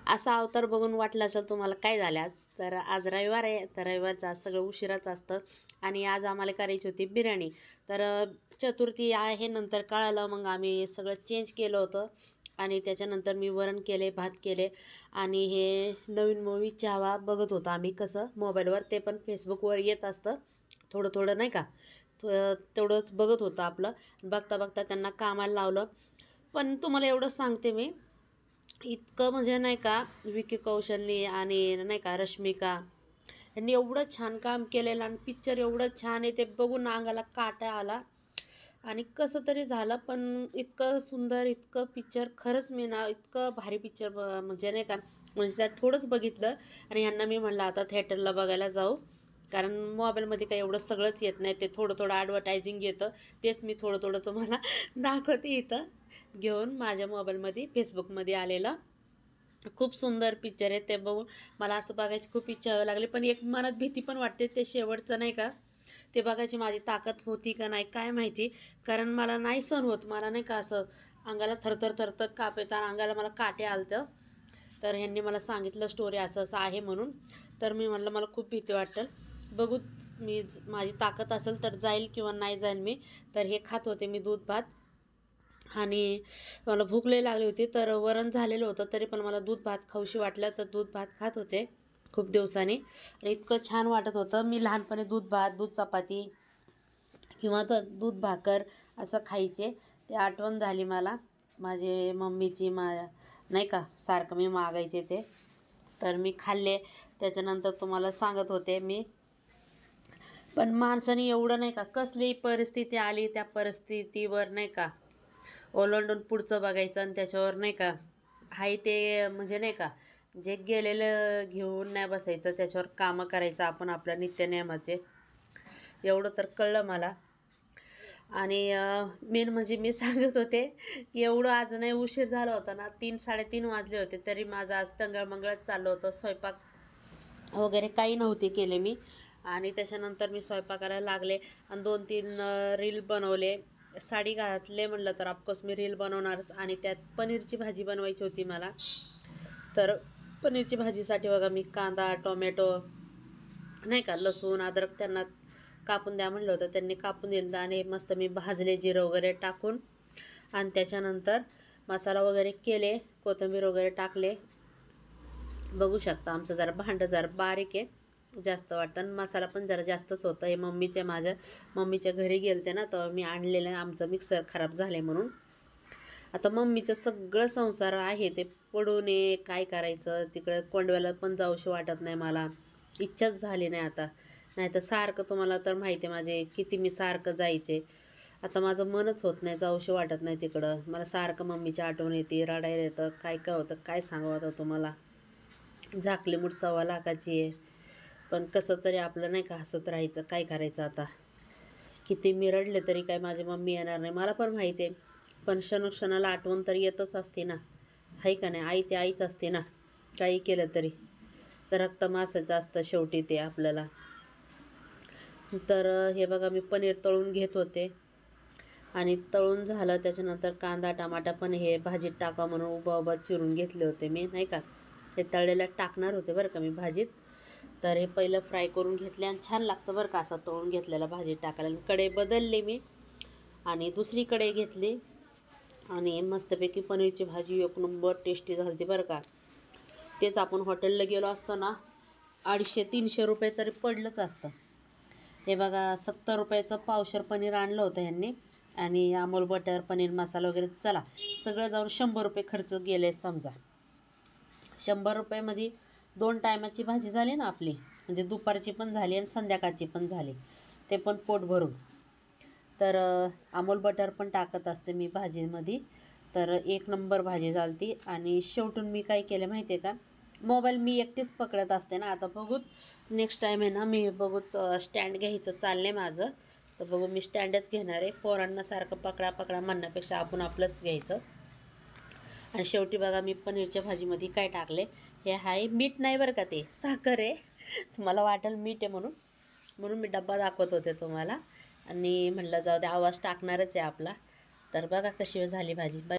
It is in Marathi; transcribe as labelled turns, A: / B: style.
A: असा अवतार बघून वाटलं असेल तुम्हाला काय झालं आज. तर आज रविवार आहे, तर रविवारचं आज सगळं उशिराच असतं आणि आज आम्हाला करायची होती बिर्याणी. तर चतुर्थी आहे नंतर कळालं, मग आम्ही सगळं चेंज केलं होतं आणि त्याच्यानंतर मी वरण केले, भात केले आणि हे नवीन मूवी चाहवा बघत होतो आम्ही कसं मोबाईलवर, ते पण फेसबुकवर येत असतं थोडं थोडं नाही का. तेवढंच बघत होतं आपलं. बघता बघता त्यांना कामाला लावलं. पण तुम्हाला एवढं सांगते मी, इतकं म्हणजे नाही का विकी कौशलनी आणि नाही का रश्मिका यांनी एवढं छान काम केलेलं आणि पिक्चर एवढं छान आहे, ते बघून अंगाला काटा आला आणि कसं तरी झालं. पण इतकं सुंदर, इतकं पिक्चर खरंच मी ना इतकं भारी पिक्चर म्हणजे नाही का, म्हणजे त्यात थोडंच बघितलं आणि ह्यांना मी म्हणलं आता थिएटरला बघायला जाऊ, कारण मोबाईलमध्ये काही एवढं सगळंच येत नाही, ते थोडं थोडं ॲडव्हर्टायझिंग येतं, तेच मी थोडं थोडं तुम्हाला दाखवते इथं घेऊन माझ्या मोबाईलमध्ये फेसबुकमध्ये आलेलं. खूप सुंदर पिक्चर आहे, ते बघून मला असं बघायची खूप इच्छा व्हायला लागली. पण एक मनात भीती पण वाटते, ते शेवटचं नाही का, ते बघायची माझी ताकद होती का नाही काय माहिती, कारण मला नाही सहन होत. मला नाही का असं अंगाला थरथर थरथर काप येतं आणि अंगाला मला काटे आलतं. तर ह्यांनी मला सांगितलं स्टोरी असं असं आहे म्हणून, तर मी म्हटलं मला खूप भीती वाटेल, बघू मी माझी ताकद असेल तर जाईल किंवा नाही जाईल मी. तर हे खात होते मी दूध भात आणि मला भूक लई लागली होती, तर वरण झालेलं होतं तरी पण मला दूध भात खाऊशी वाटलं, तर दूध भात खात होते खूप दिवसांनी आणि इतकं छान वाटत होतं. मी लहानपणी दूध भात, दूध चपाती किंवा दूध भाकर असं खायचे, ते आठवण झाली मला माझे मम्मीची. नाही का सारखं मी मागायचे ते, तर मी खाल्ले. त्याच्यानंतर तुम्हाला सांगत होते मी, पण माणसाने एवढं नाही का, कसलीही परिस्थिती आली त्या परिस्थितीवर नाही का ओलांडून पुढचं बघायचं आणि त्याच्यावर नाही का आहे ते म्हणजे नाही का, जे गेलेलं घेऊन नाही बसायचं, त्याच्यावर कामं करायचं आपण आपल्या नित्यनेमाचे. एवढं तर कळलं मला. आणि मेन म्हणजे मी सांगत होते की एवढं आज नाही उशीर झाला होता ना, 3-3:30 वाजले होते, तरी माझं आज टंगळमंगळच चाललं होतं. स्वयंपाक वगैरे काही नव्हते केले मी आणि त्याच्यानंतर मी स्वयंपाकाला लागले आणि 2-3 रील बनवले. साडी घातले म्हटलं तर ऑफकोर्स मी रील बनवणारच आणि त्यात पनीरची भाजी बनवायची होती मला. तर पनीरची भाजीसाठी बघा मी कांदा, टोमॅटो नाही का, लसूण, अद्रक त्यांना कापून द्या म्हणलं होतं, त्यांनी कापून दिलं आणि मस्त मी भाजले जिरं वगैरे टाकून आणि त्याच्यानंतर मसाला वगैरे केले, कोथिंबीर वगैरे टाकले. बघू शकता आमचं जरा भांडं जरा बारीक आहे, जास्त वाटतं आणि मसाला पण जरा जास्तच होतं. हे माझ्या मम्मीच्या घरी गेलते ना, तर मी आणलेलं आमचं मिक्सर खराब झाले म्हणून. आता मम्मीचं सगळं संसार आहे ते पडू नये, काय करायचं, तिकडं कोंडव्याला पण जाऊशी वाटत नाही मला, इच्छाच झाली नाही आता. नाही तर सारखं तुम्हाला तर माहिती आहे माझे किती मी सारखं जायचे, आता माझं मनच होत नाही, जाऊशी वाटत नाही तिकडं. मला सारखं मम्मीची आठवण येते, रडायला येतं, काय काय होतं काय सांगावं आता तुम्हाला. झाकली मूठ 1.25 लाखाची आहे, पण कसं तरी आपलं नाही का हसत राहायचं, काय करायचं आता. किती मी रडले तरी काय माझी मम्मी येणार नाही, मला पण माहिती आहे, पण क्षणोक्षणाला आठवण तर येतच असते ना, आहे का नाही. आई ते आईच असते ना, काही केलं तरी तर रक्त मासाचं असतं शेवटी ते आपल्याला. तर हे बघा मी पनीर तळून घेत होते आणि तळून झालं त्याच्यानंतर कांदा टमाटा पण हे भाजीत टाका म्हणून उभा उभा चिरून घेतले होते मी नाही का. हे तळलेलं टाकणार होते बरं का मी भाजीत, तर हे पहिलं फ्राय करून घेतले आणि छान लागतं बरं का असं तळून घेतलेलं भाजीत टाकायला. कढई बदलली मी आणि दुसरी कढई घेतली आणि मस्तपैकी पनीरची भाजी 1 नंबर टेस्टी झाली होती बरं का. तेच आपण हॉटेलला गेलो असतो ना, 250-300 रुपये तरी पडलंच असतं. हे बघा 70 रुपयाचं पावशेर पनीर आणलं होतं ह्यांनी आणि अमूल बटर पनीर मसाला वगैरे, चला सगळं जाऊन 100 रुपये खर्च गेले समजा. 100 रुपयामध्ये 2 टायमाची भाजी झाली ना आपली, म्हणजे दुपारची पण झाली आणि संध्याकाळची पण झाली, ते पण पोट भरून. तर अमूल बटर पण टाकत असते मी भाजीमध्ये, तर 1 नंबर भाजी झाली. आणि शेवटून मी काय केलं माहिती आहे का, मोबाईल मी एकटीच पकडत असते ना, आता बघूत नेक्स्ट टाईम आहे ना मी बघूत स्टँड घ्यायचं चाललं आहे माझं, तर बघू मी स्टँडच घेणार आहे. पोरांना सारखं पकडा पकडा म्हणण्यापेक्षा आपण आपलंच घ्यायचं. आणि शेवटी बघा मी पनीरच्या भाजीमध्ये काय टाकले, हे आहे मीठ नाही बरं का, ते साखर आहे. तुम्हाला वाटेल मीठ आहे म्हणून म्हणून मी डब्बा दाखवत होते तुम्हाला आणि म्हटलं जाऊ दे आवाज टाकणारच आहे आपला. तर बघा कशी झाली भाजी.